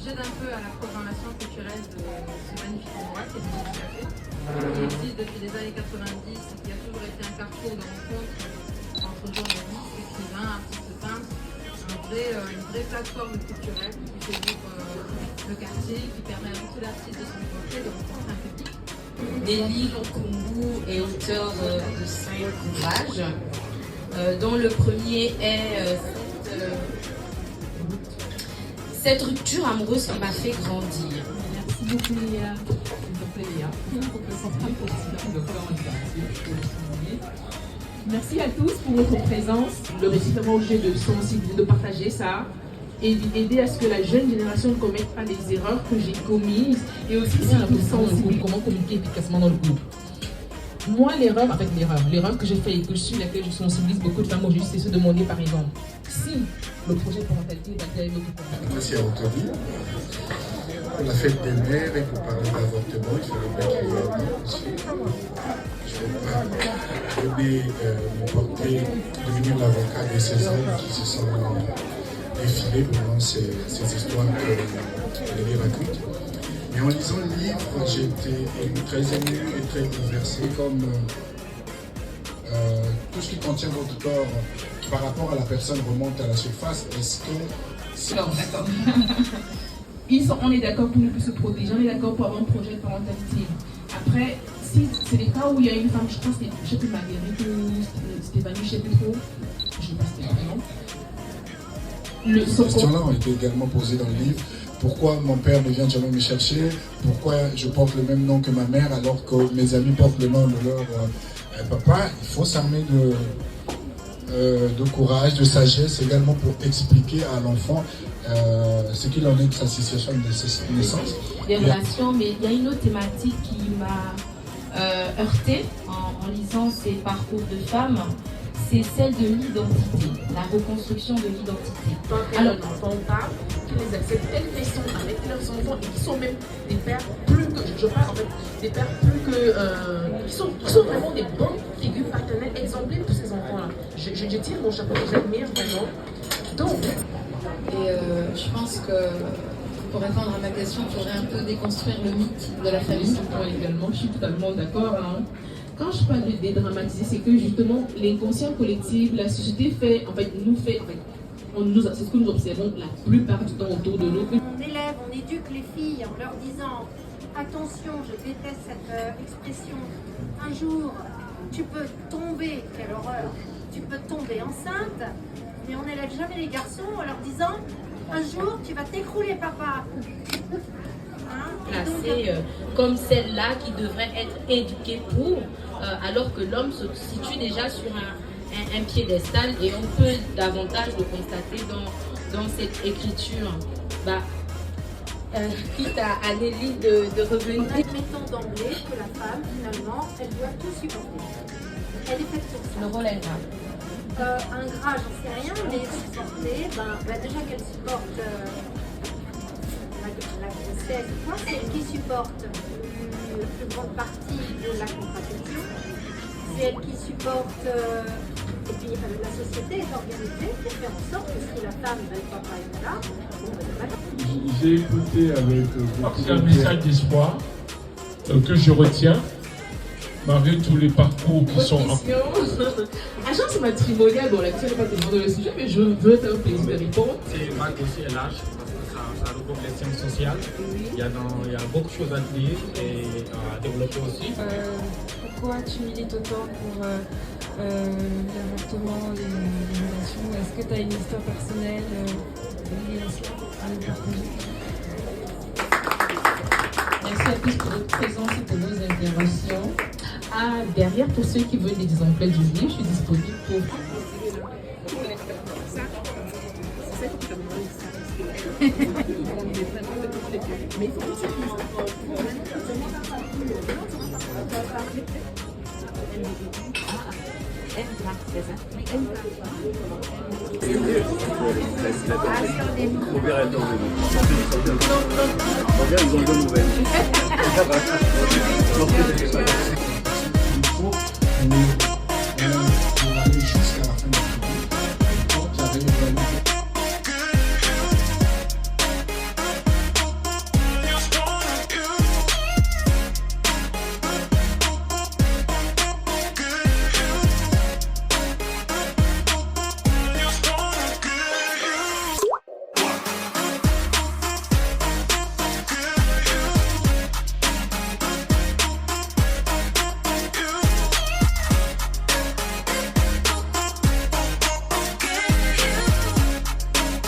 j'aide un peu à la programmation culturelle de ce magnifique endroit qui est le Petit Café, qui existe depuis les années 90 et qui a toujours été un carrefour de rencontres entre journalistes, écrivains, artistes peintres, une vraie plateforme culturelle qui fait vivre le quartier, qui permet à beaucoup d'artistes de se rencontrer, de rencontrer un public. Nelly Kokumbu est auteur de 5 ouvrages, dont le premier est cette rupture amoureuse qui m'a fait grandir. Merci beaucoup Léa. Merci à tous pour votre présence. Le récit est vraiment obligé de sensibiliser, de partager ça et d'aider à ce que la jeune génération ne commette pas les erreurs que j'ai commises et aussi surtout sensibiliser. Comment communiquer efficacement dans le couple. Moi, l'erreur que j'ai fait et que sur laquelle je sensibilise beaucoup de femmes aujourd'hui, c'est se demander par exemple si le projet de parentalité va être Merci à Anthony. Pour la fête des mères et pour parler d'avortement, il fallait qu'il y ait un nom aussi. Je vais pas donner mon portrait, devenir l'avocat de ces hommes qui se sont défilés pendant ces histoires que Nelly raconte. Mais en lisant le livre, j'ai été très ému et très bouleversé, comme tout ce qui contient votre corps par rapport à la personne remonte à la surface. Est-ce que... Non, d'accord. On est d'accord pour ne plus se protéger, on est d'accord pour avoir un projet de parentalité. Après, si c'est des cas où il y a une femme, je pense que je sais plus Marguerite ou Stéphanie, je ne sais plus trop, je ne sais pas si c'était vraiment. Ces questions-là ont été également posées dans le livre. Pourquoi mon père ne vient jamais me chercher? Pourquoi je porte le même nom que ma mère alors que mes amis portent le nom de leur papa? Il faut s'armer de courage, de sagesse également pour expliquer à l'enfant ce qu'il en est de sa situation de naissance. Des relations, mais il y a une autre thématique qui m'a heurtée en lisant ces parcours de femmes. C'est celle de l'identité, la reconstruction de l'identité. Alors, l'enfant parle, qui les acceptent tels qu'ils sont avec leurs enfants et qui sont même des pères plus que, je parle en fait, des pères plus que, qui sont vraiment des bonnes figures paternelles exemplaires pour ces enfants-là. Je tire mon chapeau, j'admire vraiment. Donc, et je pense que pour répondre à ma question, il faudrait un peu déconstruire le mythe de la famille. Également, je suis totalement d'accord. Hein. Quand je parle de dédramatiser, c'est que justement l'inconscient collectif, la société fait, en fait, c'est ce que nous observons la plupart du temps autour de nous. On élève, on éduque les filles en leur disant attention, je déteste cette expression, un jour tu peux tomber, quelle horreur, tu peux tomber enceinte, mais on n'élève jamais les garçons en leur disant un jour tu vas t'écrouler papa. Placée comme celle-là qui devrait être éduquée pour, alors que l'homme se situe déjà sur un piédestal et on peut davantage le constater dans cette écriture. Quitte à Nelly de revenir. Admettons d'emblée que la femme, finalement, elle doit tout supporter. Elle est faite pour ça. Le rôle est grave. Ingrat, j'en sais rien, mais supporter, déjà qu'elle supporte la grossesse, c'est elle qui supporte la plus grande partie de la contraception, c'est elle qui supporte, et puis la société est organisée pour faire en sorte que si la femme ne va pas être là, j'ai écouté avec beaucoup un message d'espoir que je retiens, malgré tous les parcours qui sont en... Agence matrimoniale, bon, la question n'est pas tellement dans le sujet, mais je veux faire plaisir de répondre. C'est ma dossier LH. Ça regroupe les sciences sociales. Il y a beaucoup de choses à dire et à développer aussi. Pourquoi tu milites autant pour l'avortement, les relations? Est-ce que tu as une histoire personnelle liée à cela à nous partager? Merci à tous pour votre présence et pour vos interventions. Derrière, pour ceux qui veulent des exemplaires du livre, je suis disponible pour... Mais il faut que tu ils ont deux nouvelles.